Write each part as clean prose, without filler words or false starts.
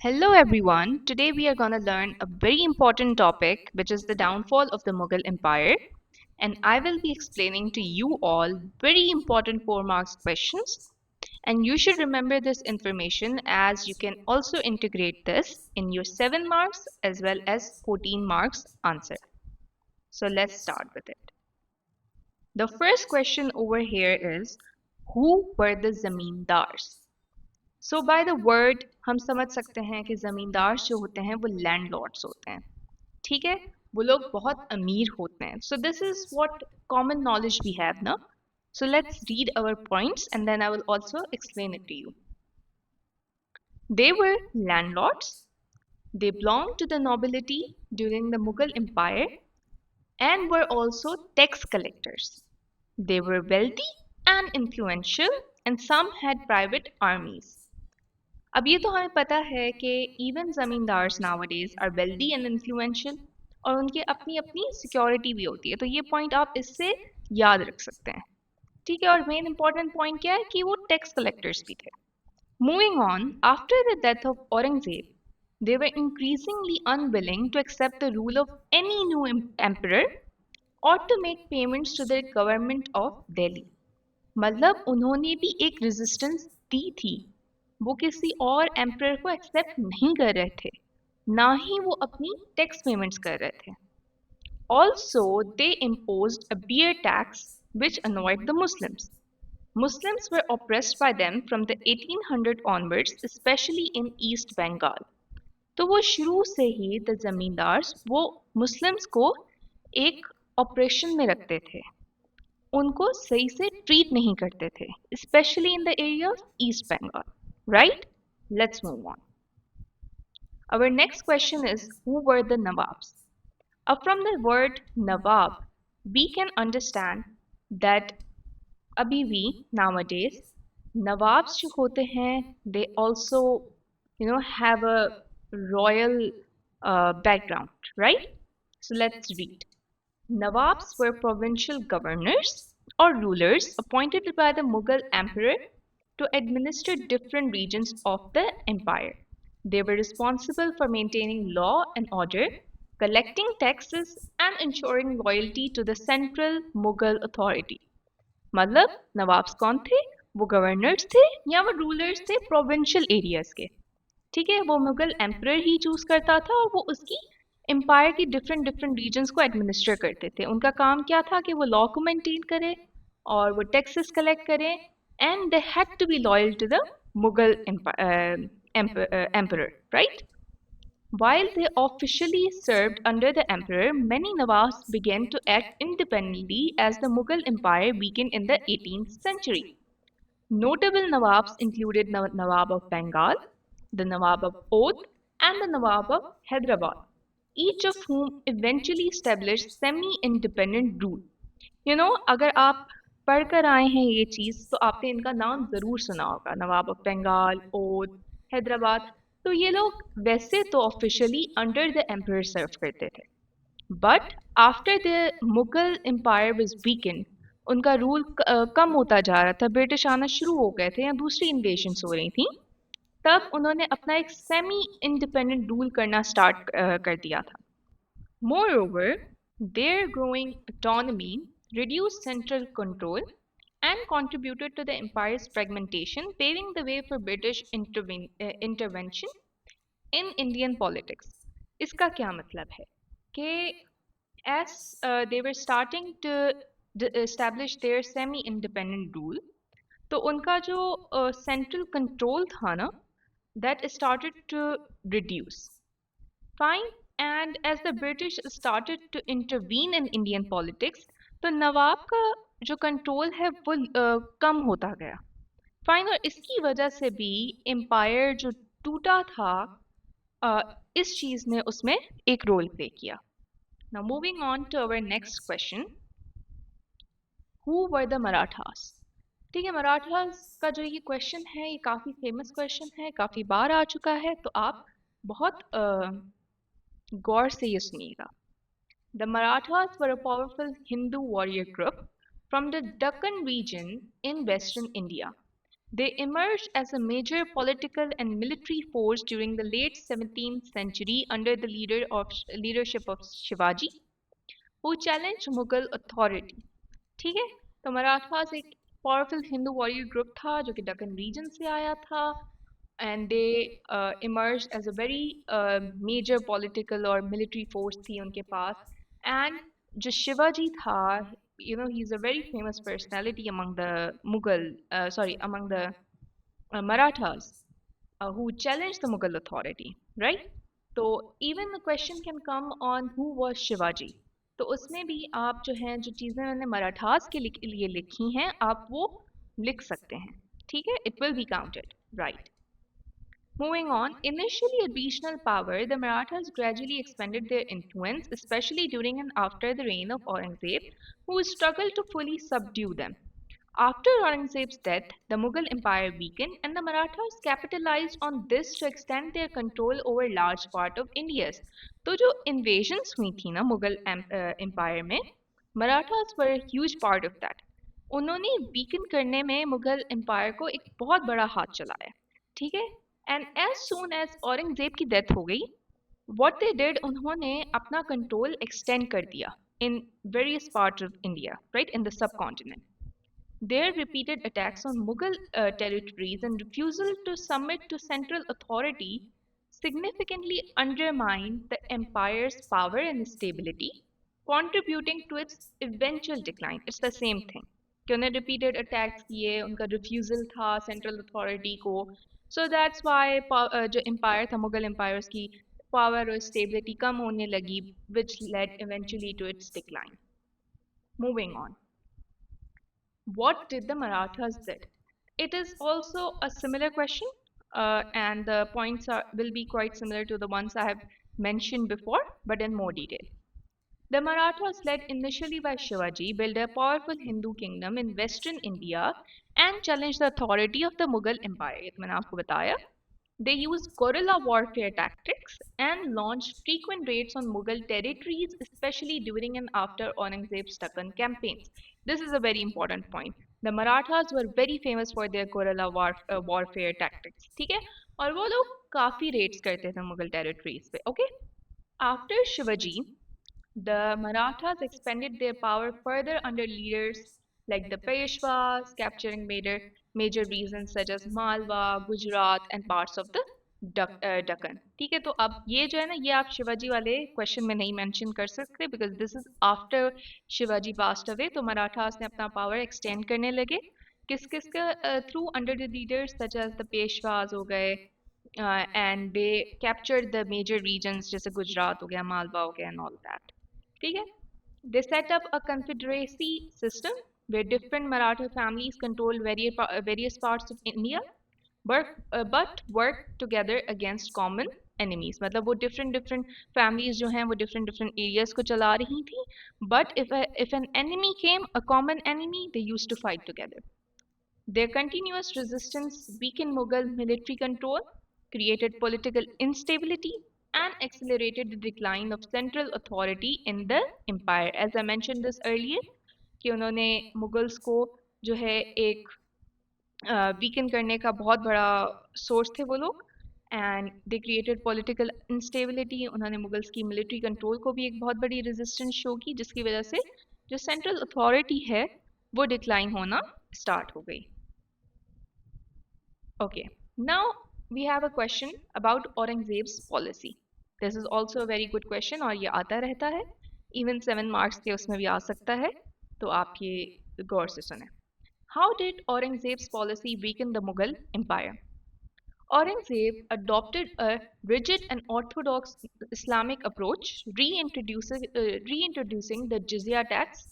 Hello everyone. Today we are going to learn a very important topic which is the downfall of the Mughal Empire, and I will be explaining to you all very important 4 marks questions, and you should remember this information as you can also integrate this in your 7 marks as well as 14 marks answer. So let's start with it. The first question over here is, who were the zamindars? So by the word हम समझ सकते हैं कि ज़मींदार जो होते हैं वो लैंडलॉर्ड्स होते हैं. ठीक है, वो लोग बहुत अमीर होते हैं. So this is what common knowledge we have ना. So let's read our points and then I will also explain it to you. They were landlords. They belonged to the nobility during the Mughal Empire and were also tax collectors. They were wealthy and influential, and some had private armies. अब ये तो हमें पता है कि even zamindars nowadays are wealthy and influential और उनकी अपनी अपनी सिक्योरिटी भी होती है, तो ये पॉइंट आप इससे याद रख सकते हैं. ठीक है, और मेन इंपॉर्टेंट पॉइंट क्या है कि वो टैक्स कलेक्टर्स भी थे. Moving on, after the death of Aurangzeb they were increasingly unwilling to accept the rule of any new emperor or to make payments to the government of Delhi. मतलब उन्होंने भी एक रेजिस्टेंस दी थी. वो किसी और एम्परर को एक्सेप्ट नहीं कर रहे थे, ना ही वो अपनी टैक्स पेमेंट्स कर रहे थे. Also they imposed a beer tax which annoyed the Muslims. Muslims were oppressed by them from the 1800 onwards, especially in East Bengal. तो वो शुरू से ही द जमींदार्स वो मुस्लिम्स को एक ऑपरेशन में रखते थे, उनको सही से ट्रीट नहीं करते थे, specially in the area of East Bengal. Right, let's move on. Our next question is, who were the Nawabs? From the word Nawab, we can understand that अभी भी nowadays Nawabs जो होते हैं they also have a royal background, right? So let's read. Nawabs were provincial governors or rulers appointed by the Mughal emperor to administer different regions of the empire. They were responsible for maintaining law and order, collecting taxes, and ensuring loyalty to the central Mughal authority. मतलब nawabs कौन थे? वो governors थे या वो rulers थे provincial areas के. ठीक है, वो मुगल एम्परर ही चूज करता था और वो उसकी एम्पायर की डिफरेंट डिफरेंट रीजन्स को एडमिनिस्टर करते थे. उनका काम क्या था कि वो लॉ को मेंटेन करें और वो टैक्सेस कलेक्ट करें, and they had to be loyal to the Mughal emperor, right? While they officially served under the emperor, many Nawabs began to act independently as the Mughal Empire weakened in the 18th century. Notable Nawabs included Nawab of Bengal, the Nawab of Oudh, and the Nawab of Hyderabad, each of whom eventually established semi-independent rule. अगर आप पढ़कर आए हैं ये चीज़ तो आपने इनका नाम ज़रूर सुना होगा, नवाब ऑफ बंगाल, ओध, हैदराबाद. तो ये लोग वैसे तो officially under the emperor serve करते थे, but after the Mughal empire was weakened, उनका रूल कम होता जा रहा था, ब्रिटिश आना शुरू हो गए थे या दूसरी इन्वेशंस हो रही थी, तब उन्होंने अपना एक सेमी इंडिपेंडेंट रूल करना स्टार्ट कर दिया था. Moreover, their growing autonomy reduced central control and contributed to the empire's fragmentation, paving the way for British intervention in Indian politics. इसका क्या मतलब है कि as they were starting to establish their semi-independent rule, तो उनका जो central control था ना, that started to reduce. Fine, and as the British started to intervene in Indian politics, तो नवाब का जो कंट्रोल है वो कम होता गया. फाइन, और इसकी वजह से भी एम्पायर जो टूटा था, इस चीज ने उसमें एक रोल प्ले किया. Now moving on to our next question, who were the Marathas? ठीक है, मराठास का जो ये क्वेश्चन है ये काफ़ी फेमस क्वेश्चन है, काफ़ी बार आ चुका है, तो आप बहुत गौर से ये सुनिएगा. The Marathas were a powerful Hindu warrior group from the Deccan region in western India. They emerged as a major political and military force during the late 17th century under the leadership of Shivaji, who challenged Mughal authority. ठीक है, तो मराठास एक powerful Hindu warrior group था जो कि Deccan reason से आया था, and they emerged as a very major political or military force थी उनके पास. And जो शिवाजी था, he's a very famous personality among the among the Marathas, who challenged the Mughal authority, right? तो even the question can come on who was Shivaji. तो उसमें भी आप जो हैं जो चीज़ें मैंने मराठास के लिए लिखी हैं आप वो लिख सकते हैं, ठीक है? It will be counted, right? Moving on, initially a regional power, the Marathas gradually expanded their influence, especially during and after the reign of Aurangzeb, who struggled to fully subdue them. After Aurangzeb's death, the Mughal Empire weakened, and the Marathas capitalized on this to extend their control over large part of India. तो जो invasions हुई थी ना Mughal empire में, Marathas were a huge part of that. उन्होंने weaken करने में Mughal empire को एक बहुत बड़ा हाथ चलाया, ठीक है? And as soon as Aurangzeb की डेथ हो गई, what they did, उन्होंने अपना कंट्रोल एक्सटेंड कर दिया in various parts of India, right, in the subcontinent. Their repeated attacks on Mughal territories and refusal to submit to central authority significantly undermined the empire's power and stability, contributing to its eventual decline. It's the same thing. कि उन्हें repeated attacks किए, उनका refusal था central authority को. So that's why जो empire था Mughal empires की power और stability कम होने लगी, which led eventually to its decline. Moving on. What did the Marathas did? It is also a similar question, and the points will be quite similar to the ones I have mentioned before, but in more detail. The Marathas, led initially by Shivaji, built a powerful Hindu kingdom in western India and challenged the authority of the Mughal Empire. ये तो मैंने आपको बताया. They used guerrilla warfare tactics and launched frequent raids on Mughal territories, especially during and after Aurangzeb's Deccan campaigns. This is a very important point. The Marathas were very famous for their guerrilla warfare tactics. ठीक है? और वो लोग काफी raids करते थे Mughal territories पे. Okay? After Shivaji, the Marathas expanded their power further under leaders like the Peshwas, capturing major regions such as Malwa, Gujarat, and parts of the Deccan. ठीक है, तो अब ये जो है ना ये आप शिवाजी वाले क्वेश्चन में नहीं मेंशन कर सकते because this is after Shivaji passed away. तो मराठास ने अपना पावर एक्सटेंड करने लगे किस किस के through under the leaders such as the Peshwas हो गए and they captured the major regions जैसे गुजरात हो गया मालवा हो गया एंड ऑल दैट. ठीक है. They set up a confederacy system where different Maratha families controlled various parts of India, but worked together against common enemies. मतलब वो different families जो हैं वो different areas को चला रही थी, but if an enemy came, a common enemy, they used to fight together. Their continuous resistance weakened Mughal military control, created political instability, and accelerated the decline of central authority in the empire. As I mentioned this earlier, कि उन्होंने Mughals को जो है एक weaken करने का बहुत बड़ा सोर्स थे वो लोग and they created political instability. उन्होंने मुगल्स की मिलिट्री कंट्रोल को भी एक बहुत बड़ी रेजिस्टेंस शो की जिसकी वजह से जो सेंट्रल अथॉरिटी है वो डिक्लाइन होना स्टार्ट हो गई. Okay, now we have a question about Aurangzeb's policy. This is also a very good question और ये आता रहता है. Even 7 marks के उसमें भी आ सकता है. तो आप ये गौर से सुने. How did Aurangzeb's policy weaken the Mughal Empire? Aurangzeb adopted a rigid and orthodox Islamic approach, reintroducing the jizya tax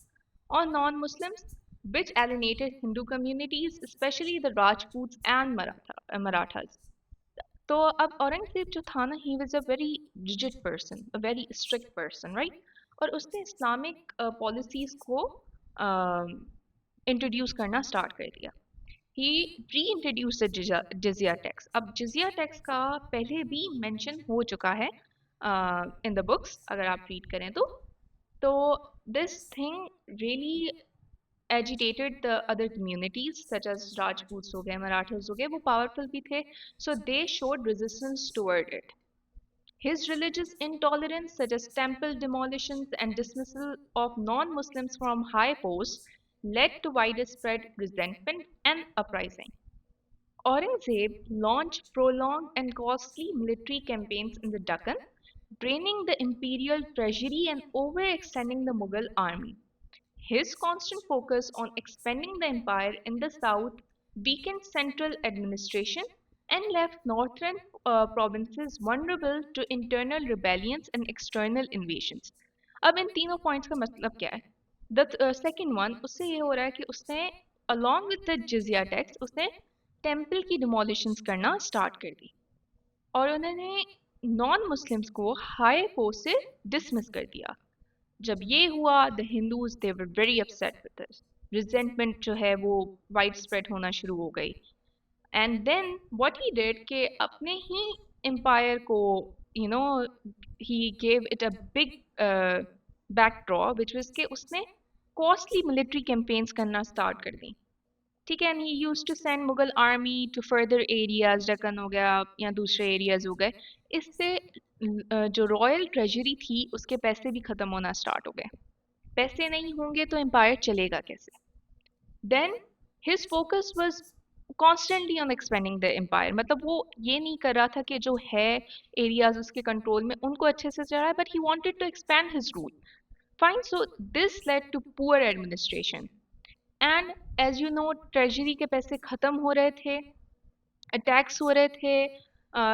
on non-Muslims, which alienated Hindu communities, especially the Rajputs and Marathas. तो अब औरंगजेब जो था ना he was a very rigid person, a very strict person, right. और उसने Islamic policies को introduce करना start कर दिया. ही री इंट्रोड्यूस द जिजिया टैक्स. अब जिजिया टैक्स का पहले भी मेंशन हो चुका है इन द बुक्स अगर आप रीड करें तो this thing really agitated the other communities such as Rajputs हो गए, Marathas हो गए, वो powerful भी थे, so they showed resistance toward it. His religious intolerance, such as temple demolitions and dismissal of non-Muslims from high posts, led to widespread resentment and uprising. Aurangzeb launched prolonged and costly military campaigns in the Deccan, draining the imperial treasury and overextending the Mughal army. His constant focus on expanding the empire in the south weakened central administration and left northern provinces vulnerable to internal rebellions and external invasions. अब इन तीनों points का मतलब क्या है? The second one, उससे ये हो रहा है कि उसने along with the jizya tax उसने टेम्पल की डिमोलिशंस करना स्टार्ट कर दी और उन्होंने नॉन मुस्लिम्स को हाई पोस्ट से डिसमिस कर दिया. जब ये हुआ the Hindus they were very upset with this. Resentment जो है वो वाइड स्प्रेड होना शुरू हो गई. And then what he did कि अपने ही एम्पायर को you know he gave it a big backdraw which was कि उसने कॉस्टली मिलिट्री कैंपेन्स करना स्टार्ट कर दी. ठीक है. And he used to send Mughal army to further areas, Deccan हो गया या दूसरे एरियाज हो गए. इससे जो रॉयल ट्रेजरी थी उसके पैसे भी खत्म होना स्टार्ट हो गए. पैसे नहीं होंगे तो एम्पायर चलेगा कैसे? Then his focus was constantly on expanding the empire. मतलब वो ये नहीं कर रहा था कि जो है एरियाज उसके कंट्रोल में उनको अच्छे से चला है, but he wanted to expand his rule. Fine. So this led to poor administration and as you know treasury के पैसे खत्म हो रहे थे, अटैक्स हो रहे थे,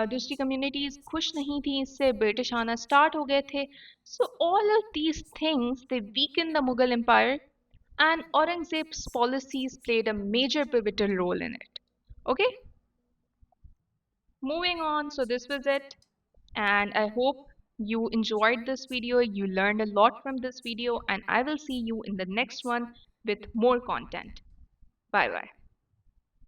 दूसरी कम्युनिटीज खुश नहीं थी इससे, ब्रिटिश आना स्टार्ट हो गए थे. So all of these things they weaken the Mughal empire and Aurangzeb's policies played a major pivotal role in it. Okay, moving on. So this was it, and I hope you enjoyed this video. You learned a lot from this video, and I will see you in the next one with more content. Bye bye.